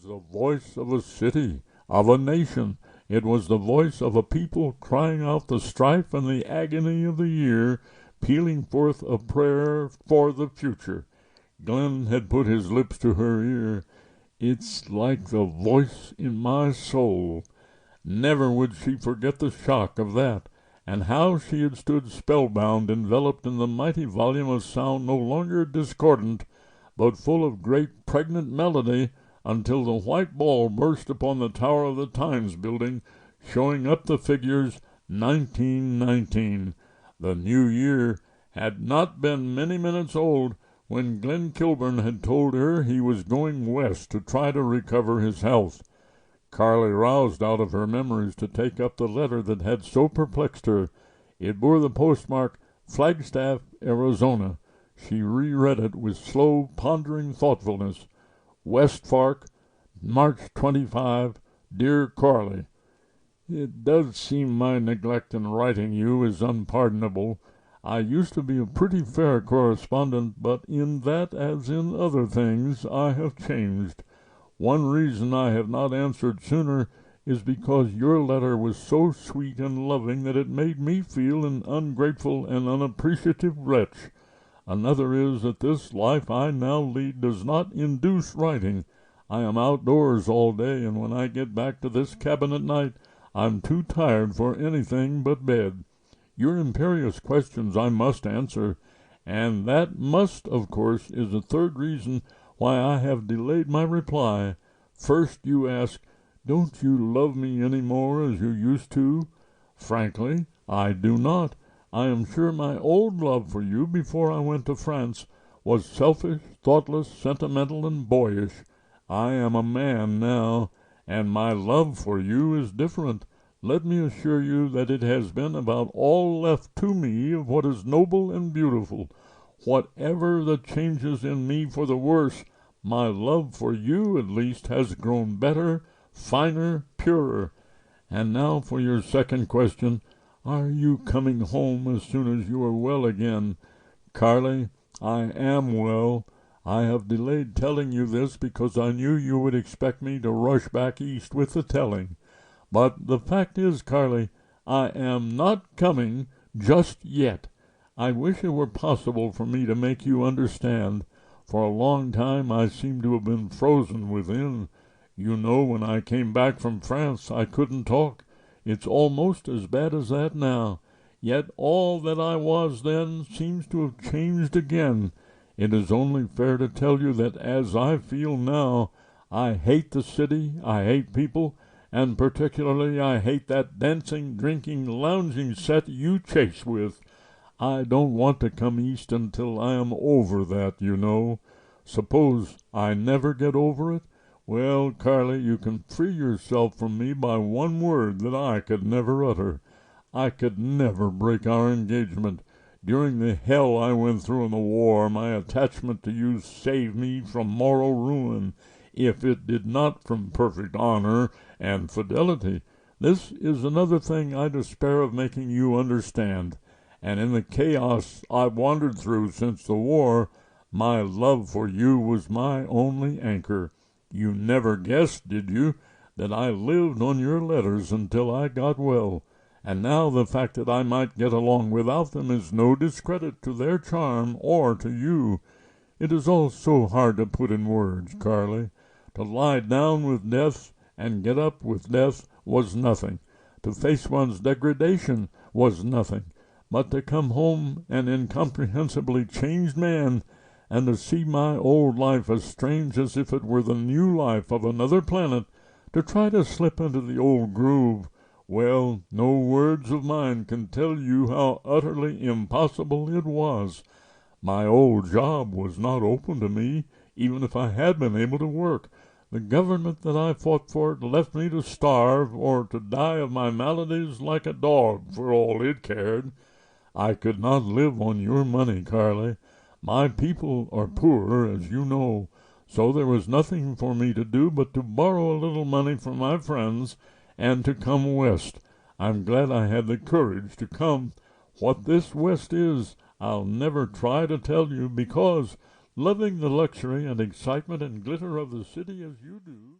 the voice of a city, of a nation. It was the voice of a people crying out the strife and the agony of the year, pealing forth a prayer for the future. Glenn had put his lips to her ear. "It's like the voice in my soul." Never would she forget the shock of that, and how she had stood spellbound, enveloped in the mighty volume of sound no longer discordant, but full of great pregnant melody, until the white ball burst upon the tower of the Times building, showing up the figures 1919. The new year had not been many minutes old when Glenn Kilbourne had told her he was going west to try to recover his health. Carley roused out of her memories to take up the letter that had so perplexed her. It bore the postmark Flagstaff, Arizona. She reread it with slow, pondering thoughtfulness. West Fork, March 25. Dear Carley, it does seem my neglect in writing you is unpardonable. I used to be a pretty fair correspondent, but in that, as in other things, I have changed. One reason I have not answered sooner is because your letter was so sweet and loving that it made me feel an ungrateful and unappreciative wretch. Another is that this life I now lead does not induce writing. I am outdoors all day, and when I get back to this cabin at night, I'm too tired for anything but bed. Your imperious questions I must answer, and that must, of course, is the third reason why I have delayed my reply. First you ask, don't you love me any more as you used to? Frankly, I do not. I am sure my old love for you before I went to France was selfish, thoughtless, sentimental, and boyish. I am a man now, and my love for you is different. Let me assure you that it has been about all left to me of what is noble and beautiful. Whatever the changes in me for the worse, my love for you at least has grown better, finer, purer. And now for your second question. Are you coming home as soon as you are well again? Carley, I am well. I have delayed telling you this because I knew you would expect me to rush back east with the telling. But the fact is, Carley, I am not coming just yet. I wish it were possible for me to make you understand. For a long time I seem to have been frozen within. You know, when I came back from France I couldn't talk. It's almost as bad as that now. Yet all that I was then seems to have changed again. It is only fair to tell you that as I feel now, I hate the city, I hate people, and particularly I hate that dancing, drinking, lounging set you chase with. I don't want to come east until I am over that, you know. Suppose I never get over it? Well, Carley, you can free yourself from me by one word that I could never utter. I could never break our engagement. During the hell I went through in the war, my attachment to you saved me from moral ruin, if it did not from perfect honor and fidelity. This is another thing I despair of making you understand. And in the chaos I've wandered through since the war, my love for you was my only anchor. You never guessed, did you, that I lived on your letters until I got well? And now the fact that I might get along without them is no discredit to their charm or to you. It is all so hard to put in words, Carley. To lie down with death and get up with death was nothing. To face one's degradation was nothing. But to come home an incomprehensibly changed man, and to see my old life as strange as if it were the new life of another planet, to try to slip into the old groove, well, no words of mine can tell you how utterly impossible it was. My old job was not open to me, even if I had been able to work. The government that I fought for left me to starve or to die of my maladies like a dog, for all it cared. I could not live on your money, Carley. My people are poor, as you know, so there was nothing for me to do but to borrow a little money from my friends and to come west. I'm glad I had the courage to come. What this west is, I'll never try to tell you, because, loving the luxury and excitement and glitter of the city as you do,